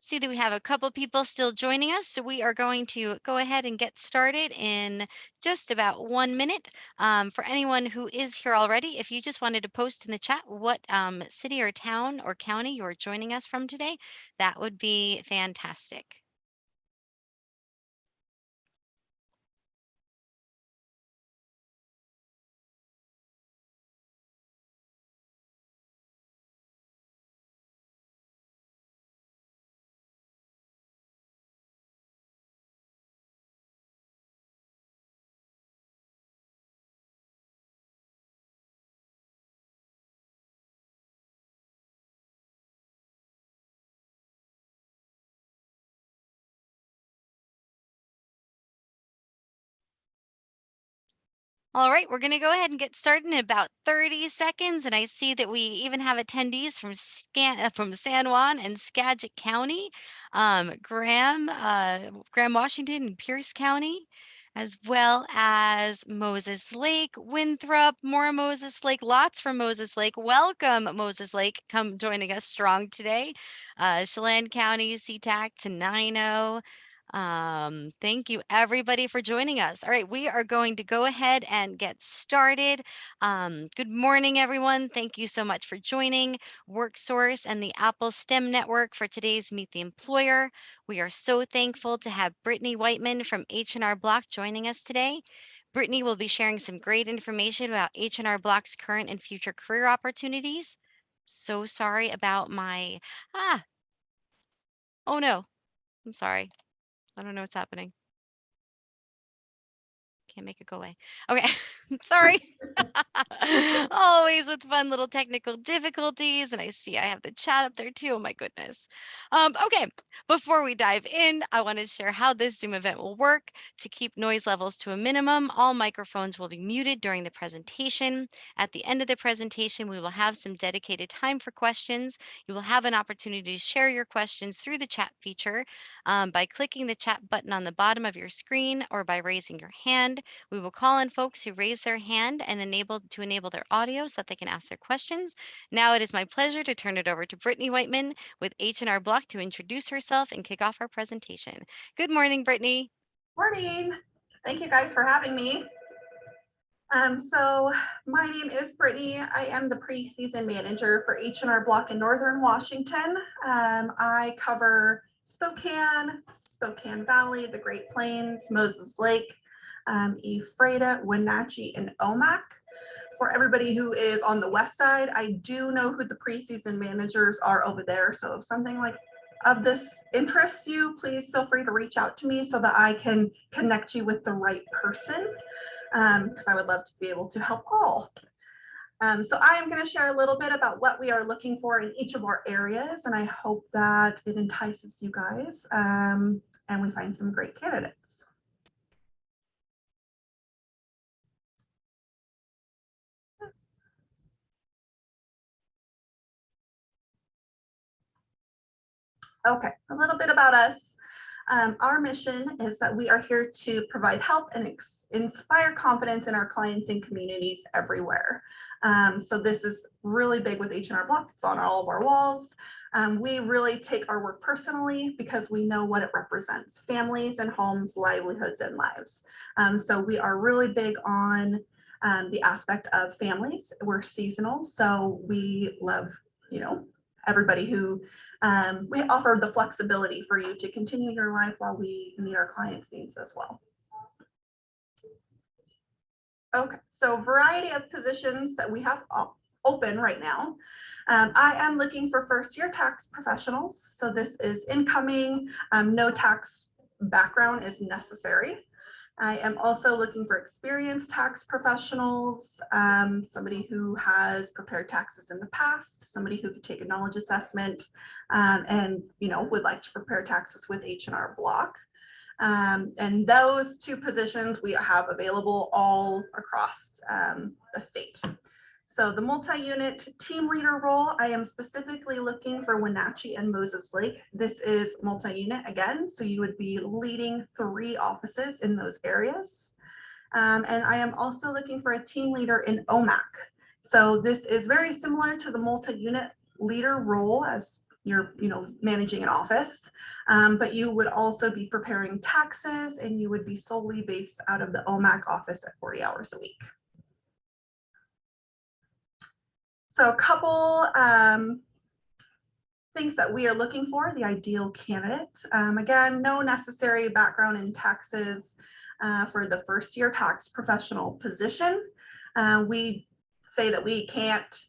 See that we have a couple people still joining us, so we are going to go ahead and get started in just about 1 minute. For anyone who is here already, if you just wanted to post in the chat what city or town or county you're joining us from today, that would be fantastic. All right, we're going to go ahead and get started in about 30 seconds. And I see that we even have attendees from from San Juan and Skagit County, Graham, Washington, and Pierce County, as well as Moses Lake, Winthrop, more Moses Lake, lots from Moses Lake. Welcome, Moses Lake. Come joining us strong today. Chelan County, SeaTac, Tenino. Thank you everybody for joining us. All right, we are going to go ahead and get started. Good morning, everyone. Thank you so much for joining WorkSource and the Apple STEM Network for today's Meet the Employer. We are so thankful to have Brittany Whiteman from H&R Block joining us today. Brittany will be sharing some great information about H&R Block's current and future career opportunities. So sorry about my, oh no, I'm sorry. I don't know what's happening. Can't make it go away. Okay, sorry. Always with fun little technical difficulties. And I see I have the chat up there too. Oh my goodness. Okay, before we dive in, I want to share how this Zoom event will work. To keep noise levels to a minimum, all microphones will be muted during the presentation. At the end of the presentation, we will have some dedicated time for questions. You will have an opportunity to share your questions through the chat feature by clicking the chat button on the bottom of your screen or by raising your hand. We will call on folks who raise their hand and enable their audio so that they can ask their questions. Now it is my pleasure to turn it over to Brittany Whiteman with H&R Block to introduce herself and kick off our presentation. Good morning, Brittany. Morning. Thank you guys for having me. So my name is Brittany. I am the preseason manager for H&R Block in Northern Washington. I cover Spokane Valley, the Great Plains, Moses Lake, Ephrata, Wenatchee, and Omak. For everybody who is on the west side, I do know who the preseason managers are over there. So if something like of this interests you, please feel free to reach out to me so that I can connect you with the right person, because I would love to be able to help all. So I am going to share a little bit about what we are looking for in each of our areas, and I hope that it entices you guys and we find some great candidates. Okay, a little bit about us. Our mission is that we are here to provide help and inspire confidence in our clients and communities everywhere. So this is really big with H&R Block. It's on all of our walls. We really take our work personally because we know what it represents: families and homes, livelihoods, and lives. So we are really big on the aspect of families. We're seasonal, so we love, everybody who we offer the flexibility for you to continue your life while we meet our clients' needs as well. Okay, so variety of positions that we have open right now. I am looking for first-year tax professionals. So this is incoming, no tax background is necessary. I am also looking for experienced tax professionals, somebody who has prepared taxes in the past, somebody who could take a knowledge assessment, and would like to prepare taxes with H&R Block. And those two positions we have available all across the state. So the multi-unit team leader role, I am specifically looking for Wenatchee and Moses Lake. This is multi-unit again, so you would be leading 3 offices in those areas. And I am also looking for a team leader in Omak. So this is very similar to the multi-unit leader role, as you're, managing an office, but you would also be preparing taxes, and you would be solely based out of the OMAC office at 40 hours a week. So a couple things that we are looking for, the ideal candidate. Again, no necessary background in taxes for the first year tax professional position. We say that we can't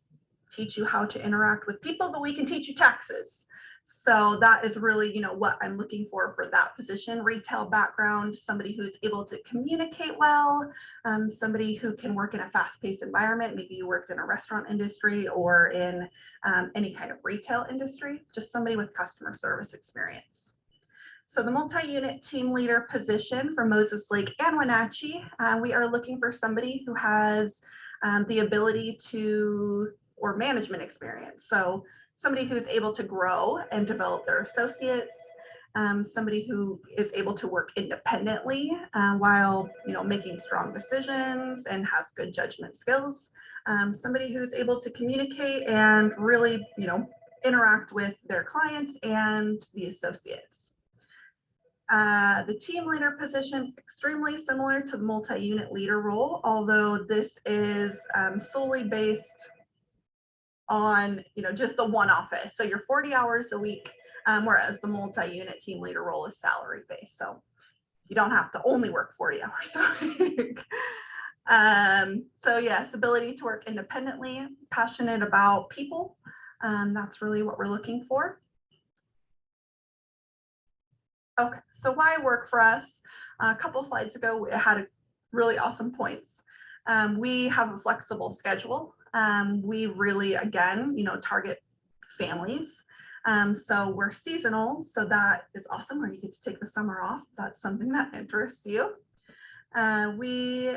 teach you how to interact with people, but we can teach you taxes. So that is really, what I'm looking for that position. Retail background, somebody who's able to communicate well, somebody who can work in a fast-paced environment. Maybe you worked in a restaurant industry or in any kind of retail industry, just somebody with customer service experience. So the multi-unit team leader position for Moses Lake and Wenatchee, we are looking for somebody who has the ability to, or management experience. So somebody who's able to grow and develop their associates, somebody who is able to work independently while making strong decisions and has good judgment skills, somebody who's able to communicate and really interact with their clients and the associates. The team leader position, extremely similar to the multi-unit leader role, although this is solely based on just the one office. So you're 40 hours a week, whereas the multi-unit team leader role is salary based. So you don't have to only work 40 hours a week. So yes, ability to work independently, passionate about people. That's really what we're looking for. Okay, so why work for us? A couple slides ago, we had really awesome points. We have a flexible schedule. We really, again, target families. So we're seasonal, so that is awesome, where you get to take the summer off. That's something that interests you. We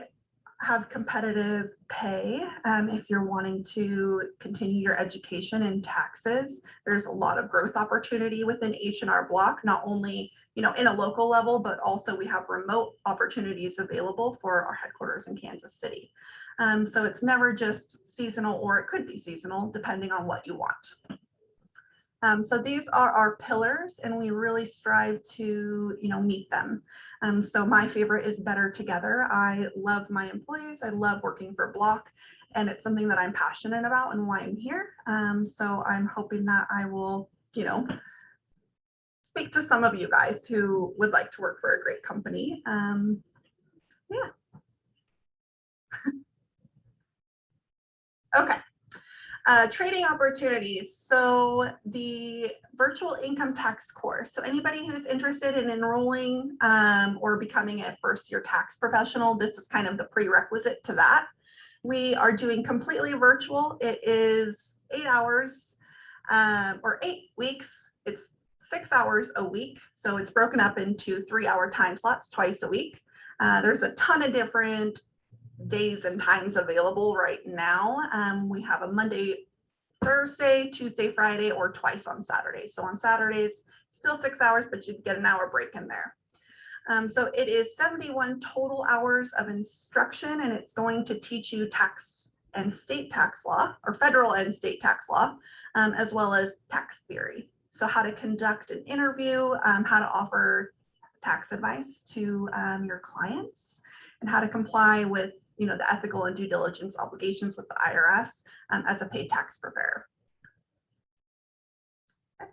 have competitive pay if you're wanting to continue your education in taxes. There's a lot of growth opportunity within H&R Block, not only in a local level, but also we have remote opportunities available for our headquarters in Kansas City. So it's never just seasonal, or it could be seasonal depending on what you want. So these are our pillars, and we really strive to meet them. So my favorite is better together. I love my employees. I love working for Block, and it's something that I'm passionate about and why I'm here. So I'm hoping that I will speak to some of you guys who would like to work for a great company. Yeah. Okay. Trading opportunities. So the virtual income tax course. So anybody who's interested in enrolling or becoming a first-year tax professional, this is kind of the prerequisite to that. We are doing completely virtual. It is 8 hours or 8 weeks. It's 6 hours a week. So it's broken up into 3-hour time slots twice a week. There's a ton of different days and times available right now. We have a Monday, Thursday, Tuesday, Friday, or twice on Saturday. So on Saturdays, still 6 hours, but you get an hour break in there. So it is 71 total hours of instruction, and it's going to teach you tax and state tax law, or federal and state tax law, as well as tax theory. So how to conduct an interview, how to offer tax advice to your clients, and how to comply with the ethical and due diligence obligations with the IRS as a paid tax preparer. Okay.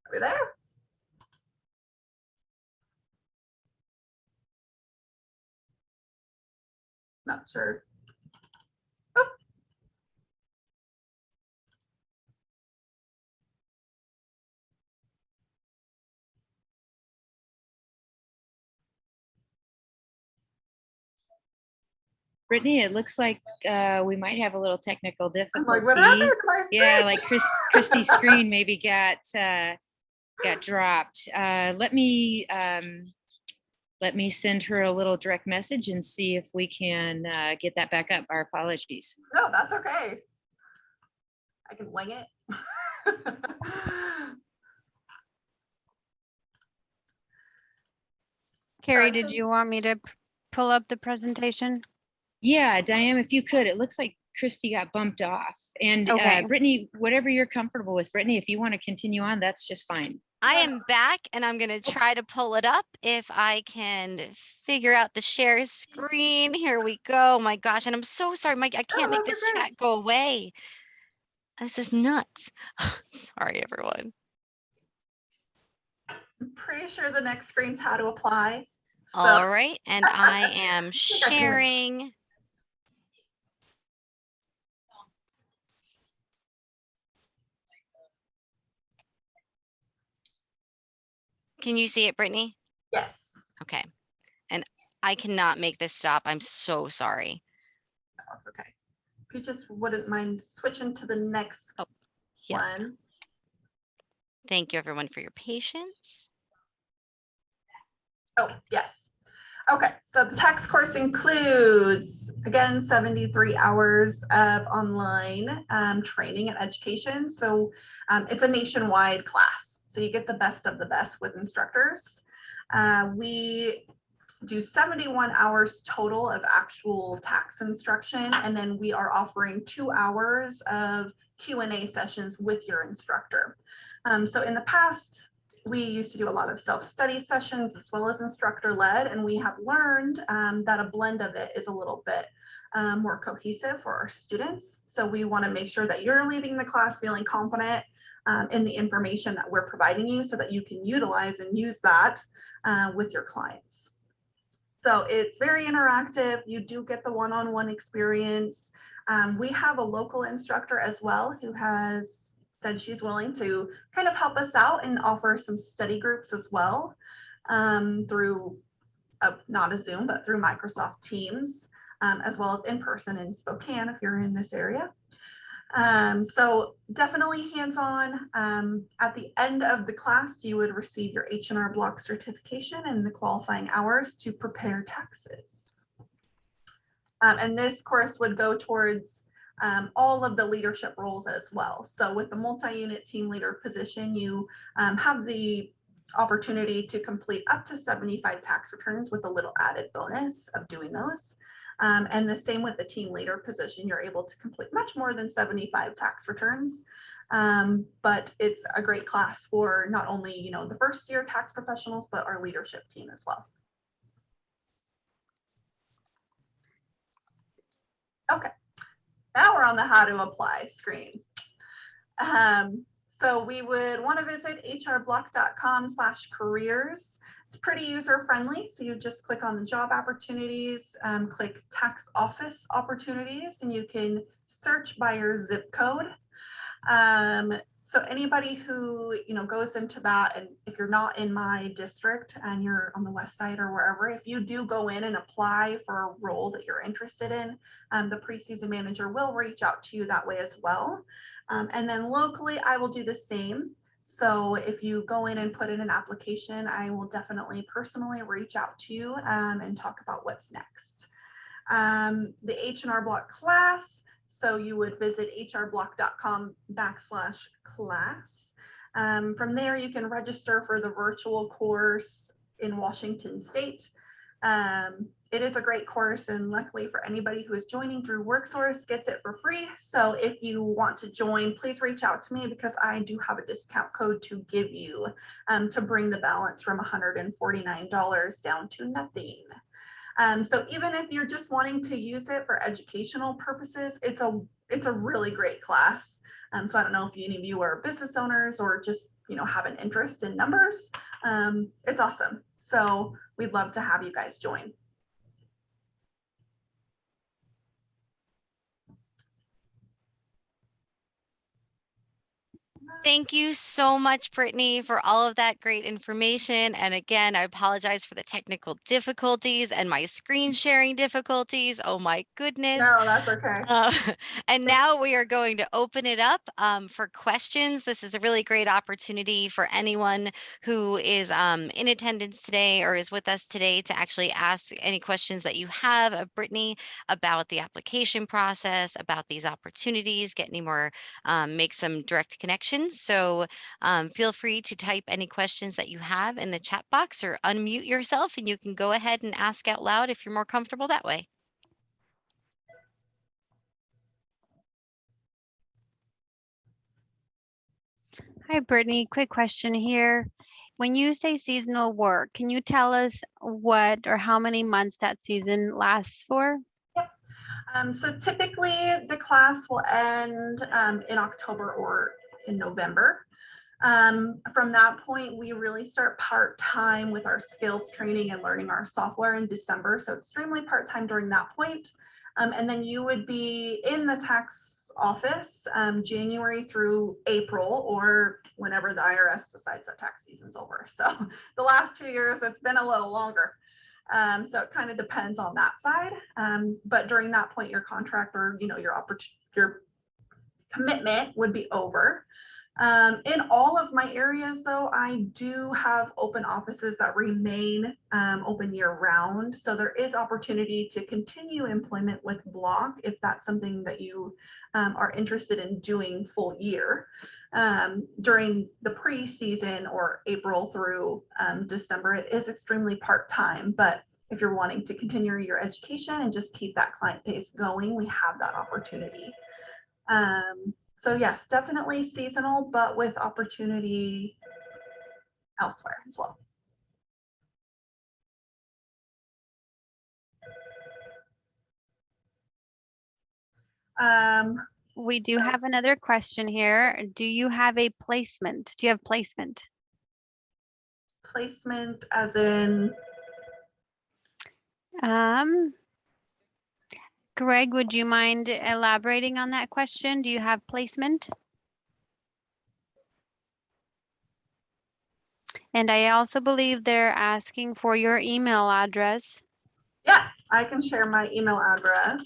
Are we there? Not sure. Oh. Brittany, it looks like we might have a little technical difficulty. I'm like, what happened to my screen? Yeah, like Christy's screen maybe got dropped. Let me send her a little direct message and see if we can get that back up. Our apologies. No, that's okay. I can wing it. Carrie, I did think- you want me to pull up the presentation? Yeah, Diane, if you could, it looks like Christy got bumped off. And Okay. Brittany, whatever you're comfortable with, Brittany, if you want to continue on, that's just fine. I am back and I'm going to try to pull it up if I can figure out the share screen. Here we go. My gosh. And I'm so sorry, Mike. I can't make that's this okay. chat go away. This is nuts. Sorry, everyone. I'm pretty sure the next screen's how to apply. So All right. And I am I can. sharing. Can you see it, Brittany? yes. Okay. And I cannot make this stop. I'm so sorry. That's okay. If you just wouldn't mind switching to the next Yeah. one. Thank you, everyone, for your patience. Oh, yes. Okay, so the tax course includes, again, 73 hours of online training and education. So it's a nationwide class. So you get the best of the best with instructors. We do 71 hours total of actual tax instruction, and then we are offering 2 hours of Q&A sessions with your instructor. So in the past, we used to do a lot of self-study sessions as well as instructor-led, and we have learned that a blend of it is a little bit more cohesive for our students. So we want to make sure that you're leaving the class feeling confident in the information that we're providing you so that you can utilize and use that with your clients. So it's very interactive. You do get the one-on-one experience. We have a local instructor as well who has said she's willing to kind of help us out and offer some study groups as well through not a Zoom, but through Microsoft Teams, as well as in person in Spokane if you're in this area. So definitely hands-on. At the end of the class, you would receive your H&R Block certification and the qualifying hours to prepare taxes. And this course would go towards all of the leadership roles as well. So with the multi-unit team leader position, you have the opportunity to complete up to 75 tax returns with a little added bonus of doing those. And the same with the team leader position, you're able to complete much more than 75 tax returns. But it's a great class for not only, you know, the first year tax professionals, but our leadership team as well. Okay, now we're on the how to apply screen. So we would want to visit hrblock.com/careers. It's pretty user friendly. So you just click on the job opportunities, click tax office opportunities, and you can search by your zip code. So anybody who, you know, goes into that, and if you're not in my district and you're on the west side or wherever, if you do go in and apply for a role that you're interested in, the pre-season manager will reach out to you that way as well. And then locally, I will do the same. So if you go in and put in an application, I will definitely personally reach out to you and talk about what's next. The H&R Block class. So you would visit hrblock.com/class. From there, you can register for the virtual course in Washington State. It is a great course, and luckily for anybody who is joining through WorkSource gets it for free. So if you want to join, please reach out to me because I do have a discount code to give you to bring the balance from $149 down to nothing. So even if you're just wanting to use it for educational purposes, it's a really great class. So I don't know if any of you are business owners or just, you know, have an interest in numbers. It's awesome. So we'd love to have you guys join. Thank you so much, Brittany, for all of that great information. And again, I apologize for the technical difficulties and my screen sharing difficulties. Oh my goodness. No, that's okay. And now we are going to open it up for questions. This is a really great opportunity for anyone who is in attendance today or is with us today to actually ask any questions that you have of Brittany about the application process, about these opportunities, get any more, make some direct connections. questions. So feel free to type any questions that you have in the chat box or unmute yourself and you can go ahead and ask out loud if you're more comfortable that way. Hi, Brittany. Quick question here. When you say seasonal work, can you tell us what or how many months that season lasts for? So typically the class will end in October or in November. From that point, we really start part-time with our skills training and learning our software in December. So extremely part-time during that point. And then you would be in the tax office January through April or whenever the IRS decides that tax season's over. So the last 2 years, it's been a little longer. So it kind of depends on that side. But during that point, your contract or, your commitment would be over. In all of my areas, though, I do have open offices that remain open year round. So there is opportunity to continue employment with Block if that's something that you are interested in doing full year. During the pre-season or April through December, it is extremely part-time, but if you're wanting to continue your education and just keep that client base going, we have that opportunity. So yes, definitely seasonal, but with opportunity elsewhere as well. We do have another question here. Do you have a placement? Do you have placement? Placement as in? Greg, would you mind elaborating on that question? Do you have placement? And I also believe they're asking for your email address. Yeah, I can share my email address.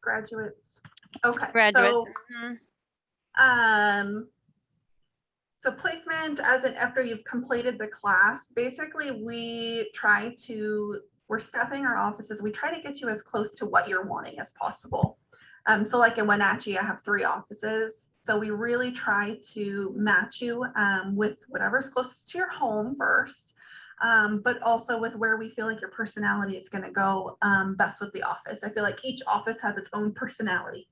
Graduates. Okay. Graduates. So placement as in after you've completed the class, basically we're staffing our offices. We try to get you as close to what you're wanting as possible. So like in Wenatchee, I have 3 offices. So we really try to match you with whatever's closest to your home first, but also with where we feel like your personality is going to go best with the office. I feel like each office has its own personality.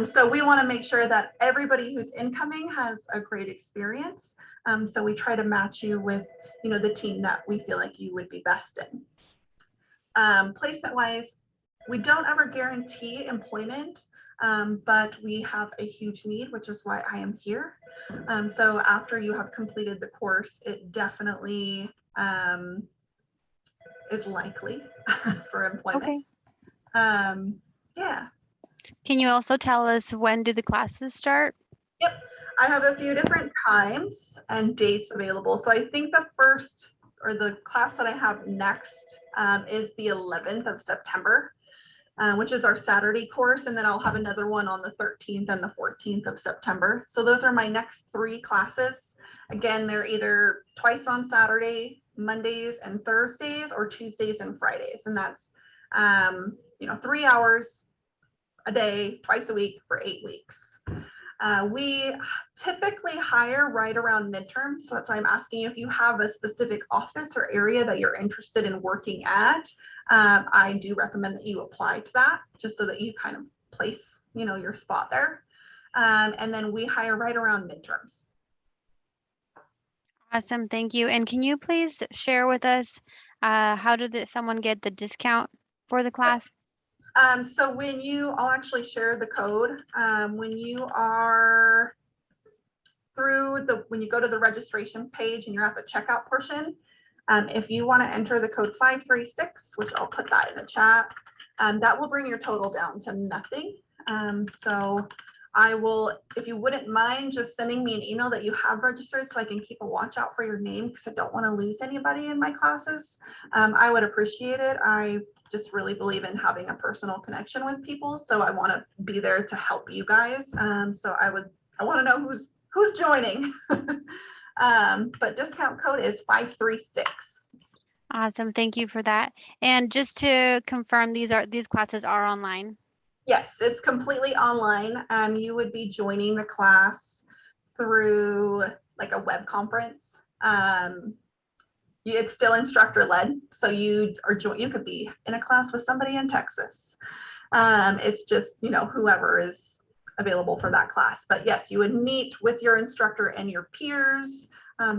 So we want to make sure that everybody who's incoming has a great experience. So we try to match you with, the team that we feel like you would be best in. Placement wise, we don't ever guarantee employment, but we have a huge need, which is why I am here. So after you have completed the course, it definitely is likely for employment. Okay. Yeah. Can you also tell us when do the classes start? Yep, I have a few different times and dates available. So I think the class that I have next is the 11th of September, which is our Saturday course. And then I'll have another one on the 13th and the 14th of September. So those are my next 3 classes. Again, they're either twice on Saturday, Mondays and Thursdays, or Tuesdays and Fridays. And that's, 3 hours a day, twice a week for 8 weeks. We typically hire right around midterm. So that's why I'm asking you if you have a specific office or area that you're interested in working at. I do recommend that you apply to that just so that you kind of place, your spot there. And then we hire right around midterms. Awesome, thank you. And can you please share with us how did someone get the discount for the class? So I'll actually share the code. When you are when you go to the registration page and you're at the checkout portion, if you want to enter the code 536, which I'll put that in the chat, that will bring your total down to nothing. So I will, if you wouldn't mind just sending me an email that you have registered so I can keep a watch out for your name because I don't want to lose anybody in my classes. I would appreciate it. I just really believe in having a personal connection with people. So I want to be there to help you guys. So I want to know who's joining. But discount code is 536. Awesome, thank you for that. And just to confirm, these classes are online. Yes, it's completely online. You would be joining the class through like a web conference. It's still instructor led, so you could be in a class with somebody in Texas. It's just, whoever is available for that class. But yes, you would meet with your instructor and your peers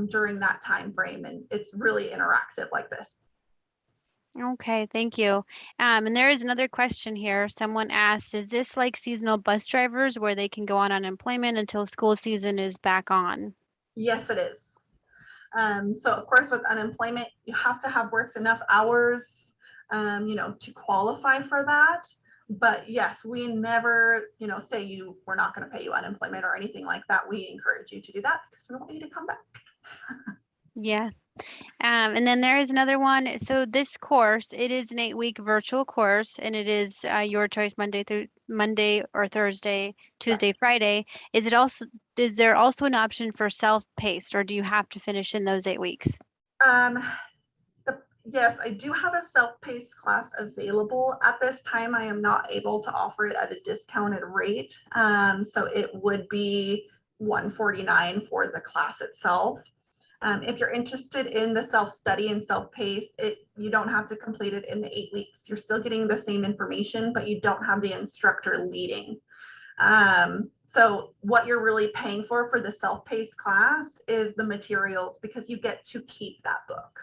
during that time frame, and it's really interactive like this. Okay, thank you. And there is another question here. Someone asked, is this like seasonal bus drivers where they can go on unemployment until school season is back on? Yes, it is. So of course, with unemployment, you have to have worked enough hours, to qualify for that. But yes, we never, say we're not going to pay you unemployment or anything like that. We encourage you to do that because we want you to come back. Yeah. And then there is another one. So this course, it is an 8-week virtual course, and it is your choice Monday or Thursday, Tuesday, Friday. Is there also an option for self-paced, or do you have to finish in those 8 weeks? Yes, I do have a self-paced class available. At this time, I am not able to offer it at a discounted rate. So it would be $149 for the class itself. If you're interested in the self-study and self-pace, you don't have to complete it in the 8 weeks. You're still getting the same information, but you don't have the instructor leading. So what you're really paying for the self-paced class is the materials, because you get to keep that book.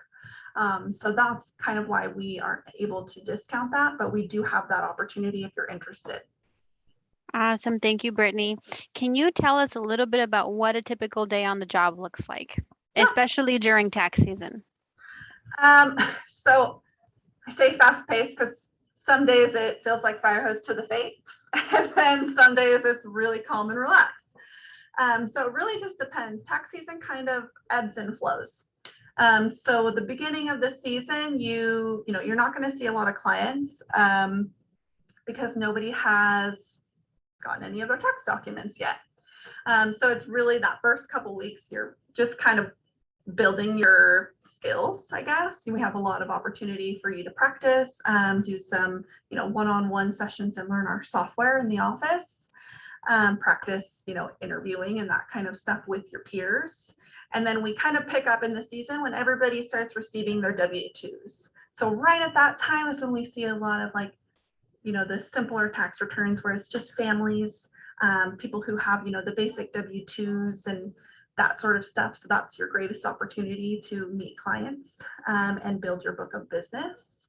So that's kind of why we aren't able to discount that, but we do have that opportunity if you're interested. Awesome. Thank you, Brittany. Can you tell us a little bit about what a typical day on the job looks like, especially during tax season? So I say fast paced because some days it feels like fire hose to the face, and then some days it's really calm and relaxed. So it really just depends. Tax season kind of ebbs and flows. So at the beginning of the season, you're not going to see a lot of clients because nobody has gotten any of their tax documents yet. So it's really that first couple weeks, you're just kind of building your skills, I guess. We have a lot of opportunity for you to practice, do some, one-on-one sessions and learn our software in the office, practice, interviewing and that kind of stuff with your peers. And then we kind of pick up in the season when everybody starts receiving their W-2s. So right at that time is when we see a lot of the simpler tax returns where it's just families, people who have, the basic W-2s and that sort of stuff. So that's your greatest opportunity to meet clients and build your book of business.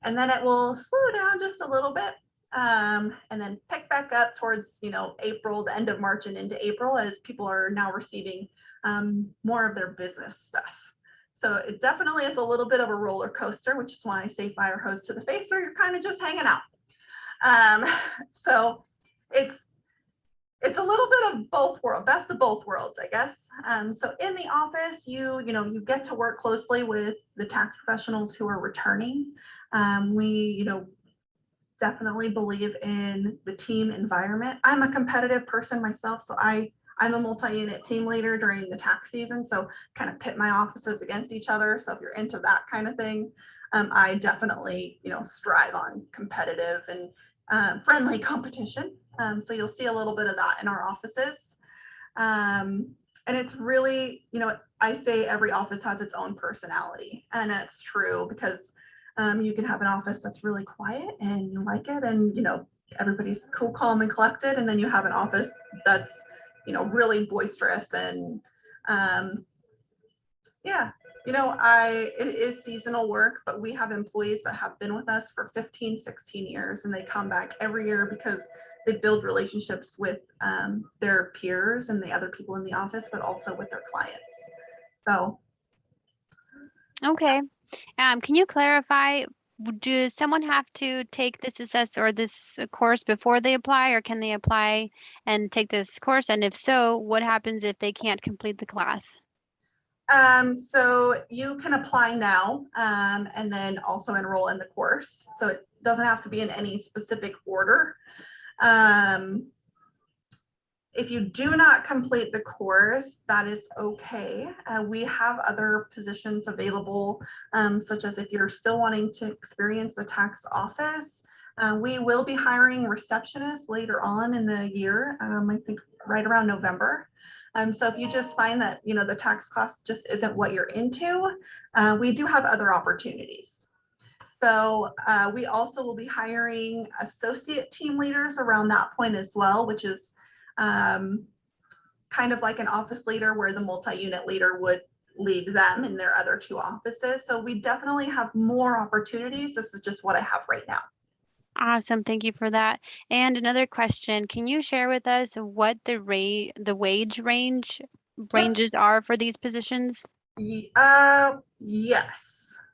And then it will slow down just a little bit and then pick back up towards, April, the end of March and into April, as people are now receiving more of their business stuff. So it definitely is a little bit of a roller coaster, which is why I say fire hose to the face, or you're kind of just hanging out. So it's a little bit of both worlds, best of both worlds, I guess. So in the office, you get to work closely with the tax professionals who are returning. We, definitely believe in the team environment. I'm a competitive person myself, so I'm a multi-unit team leader during the tax season, so kind of pit my offices against each other. So if you're into that kind of thing, I definitely, strive on competitive and friendly competition. So you'll see a little bit of that in our offices. And it's really, I say every office has its own personality, and it's true, because you can have an office that's really quiet and you like it, and everybody's cool, calm, and collected, and then you have an office that's really boisterous and it is seasonal work, but we have employees that have been with us for 15, 16 years, and they come back every year because they build relationships with their peers and the other people in the office, but also with their clients. So. Okay. Can you clarify, does someone have to take this this course before they apply, or can they apply and take this course? And if so, what happens if they can't complete the class? So you can apply now and then also enroll in the course. So it doesn't have to be in any specific order. If you do not complete the course, that is okay. We have other positions available, such as if you're still wanting to experience the tax office, We will be hiring receptionists later on in the year, I think right around November. So if you just find that, the tax class just isn't what you're into, we do have other opportunities. So we also will be hiring associate team leaders around that point as well, which is kind of like an office leader where the multi-unit leader would lead them in their other 2 offices. So we definitely have more opportunities. This is just what I have right now. Awesome. Thank you for that. And another question, can you share with us what the wage ranges are for these positions? Yes,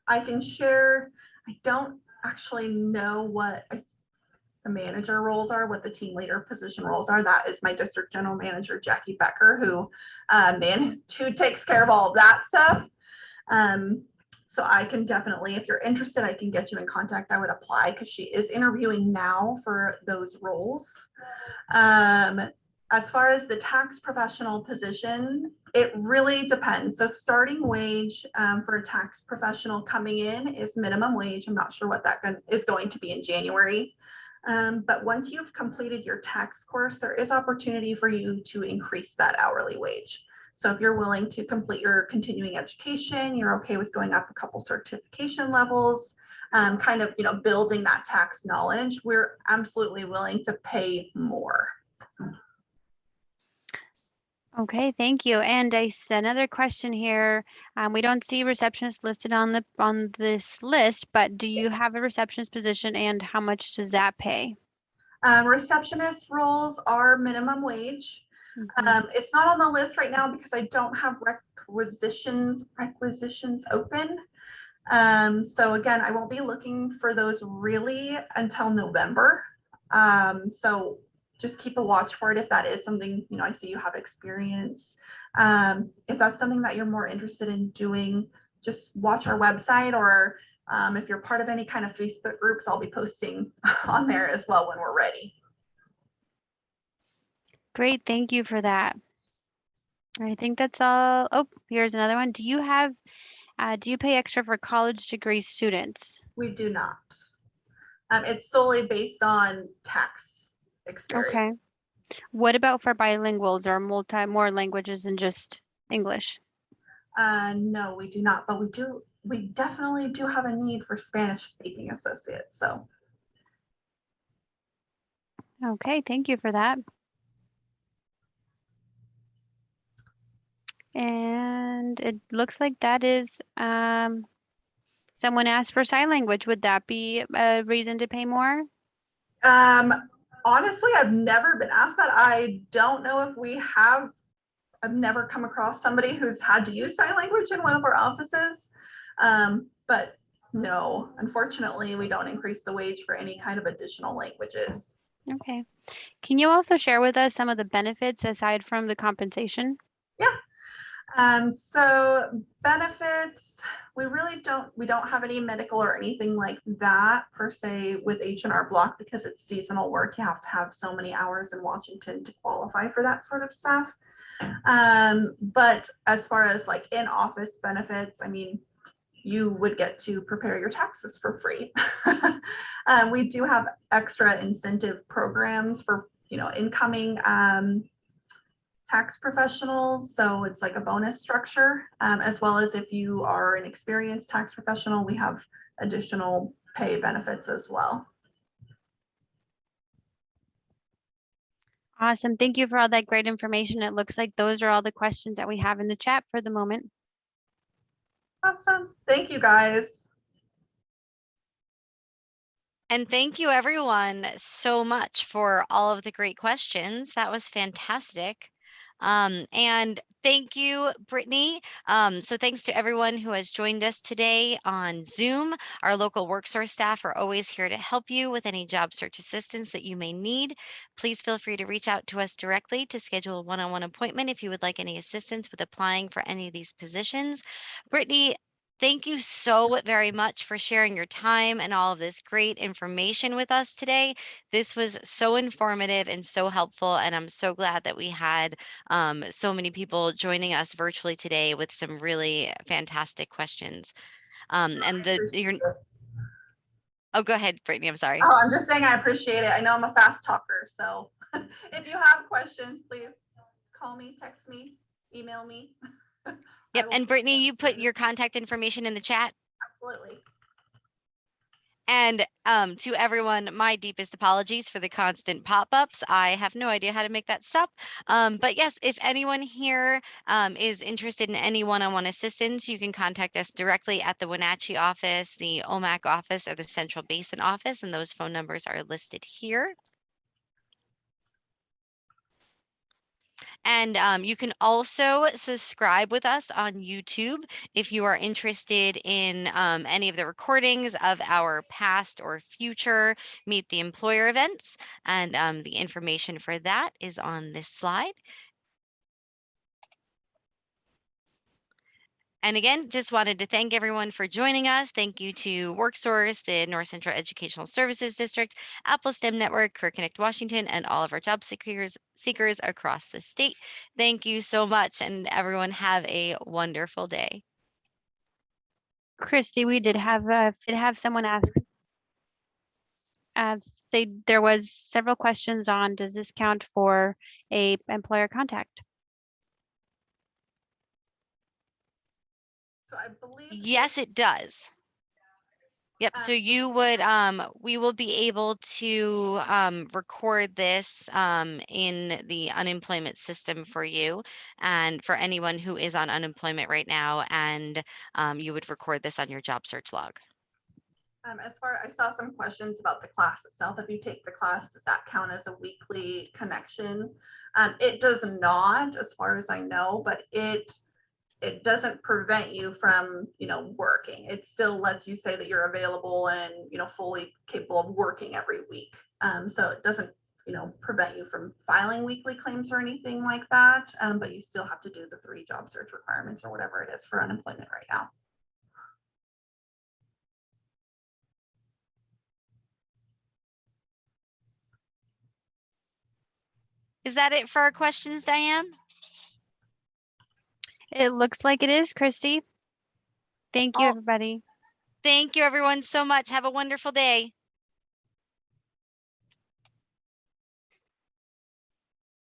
I can share. I don't actually know what the manager roles are, what the team leader position roles are. That is my district general manager, Jackie Becker, who takes care of all of that stuff. So I can definitely, if you're interested, I can get you in contact. I would apply because she is interviewing now for those roles. As far as the tax professional position, it really depends. So starting wage for a tax professional coming in is minimum wage. I'm not sure what that is going to be in January. But once you've completed your tax course, there is opportunity for you to increase that hourly wage. So if you're willing to complete your continuing education, you're okay with going up a couple certification levels, kind of, building that tax knowledge, we're absolutely willing to pay more. Okay, thank you. And another question here. We don't see receptionist listed on this list, but do you have a receptionist position and how much does that pay? Receptionist roles are minimum wage. It's not on the list right now because I don't have requisitions open. So again, I won't be looking for those really until November. So just keep a watch for it if that is something, I see you have experience. If that's something that you're more interested in doing, just watch our website, or if you're part of any kind of Facebook groups, I'll be posting on there as well when we're ready. Great, thank you for that. I think that's all. Oh, here's another one. Do you pay extra for college degree students? We do not. It's solely based on tax experience. Okay. What about for bilinguals or more languages than just English? No, we do not, but we definitely do have a need for Spanish speaking associates. So. Okay, thank you for that. And it looks like that is, someone asked for sign language. Would that be a reason to pay more? Honestly, I've never been asked that. I don't know if we have. I've never come across somebody who's had to use sign language in one of our offices. But no, unfortunately, we don't increase the wage for any kind of additional languages. Okay. Can you also share with us some of the benefits aside from the compensation? Yeah. So benefits, we don't have any medical or anything like that per se with H&R Block because it's seasonal work. You have to have so many hours in Washington to qualify for that sort of stuff. But as far as like in-office benefits, I mean, you would get to prepare your taxes for free. We do have extra incentive programs for, incoming tax professionals. So it's like a bonus structure, as well as if you are an experienced tax professional, we have additional pay benefits as well. Awesome. Thank you for all that great information. It looks like those are all the questions that we have in the chat for the moment. Awesome. Thank you, guys. And thank you everyone so much for all of the great questions. That was fantastic. And thank you, Brittany. So thanks to everyone who has joined us today on Zoom. Our local WorkSource staff are always here to help you with any job search assistance that you may need. Please feel free to reach out to us directly to schedule a one-on-one appointment if you would like any assistance with applying for any of these positions. Brittany, thank you so very much for sharing your time and all of this great information with us today. This was so informative and so helpful, and I'm so glad that we had so many people joining us virtually today with some really fantastic questions. And your Oh, go ahead, Brittany. I'm sorry. Oh, I'm just saying I appreciate it. I know I'm a fast talker, so if you have questions, please call me, text me, email me. I Yep. will And Brittany, you put respond. your contact information in the chat. Absolutely. And to everyone, my deepest apologies for the constant pop-ups. I have no idea how to make that stop. But yes, if anyone here is interested in any one-on-one assistance, you can contact us directly at the Wenatchee office, the OMAC office, or the Central Basin office, and those phone numbers are listed here. And you can also subscribe with us on YouTube if you are interested in any of the recordings of our past or future Meet the Employer events. And the information for that is on this slide. And again, just wanted to thank everyone for joining us. Thank you to WorkSource, the North Central Educational Services District, Apple STEM Network, Career Connect Washington, and all of our job seekers across the state. Thank you so much, and everyone have a wonderful day. Christy, we did have someone ask. There was several questions on, does this count for a employer contact? So I believe. Yes, it does. Yep, so you would, we will be able to record this in the unemployment system for you and for anyone who is on unemployment right now, and you would record this on your job search log. I saw some questions about the class itself. If you take the class, does that count as a weekly connection? It does not, as far as I know, but it doesn't prevent you from, working. It still lets you say that you're available and, fully capable of working every week. So it doesn't, prevent you from filing weekly claims or anything like that. But you still have to do the 3 job search requirements or whatever it is for unemployment right now. Is that it for our questions, Diane? It looks like it is, Christy. Thank you, Oh. everybody. Thank you, everyone, so much. Have a wonderful day.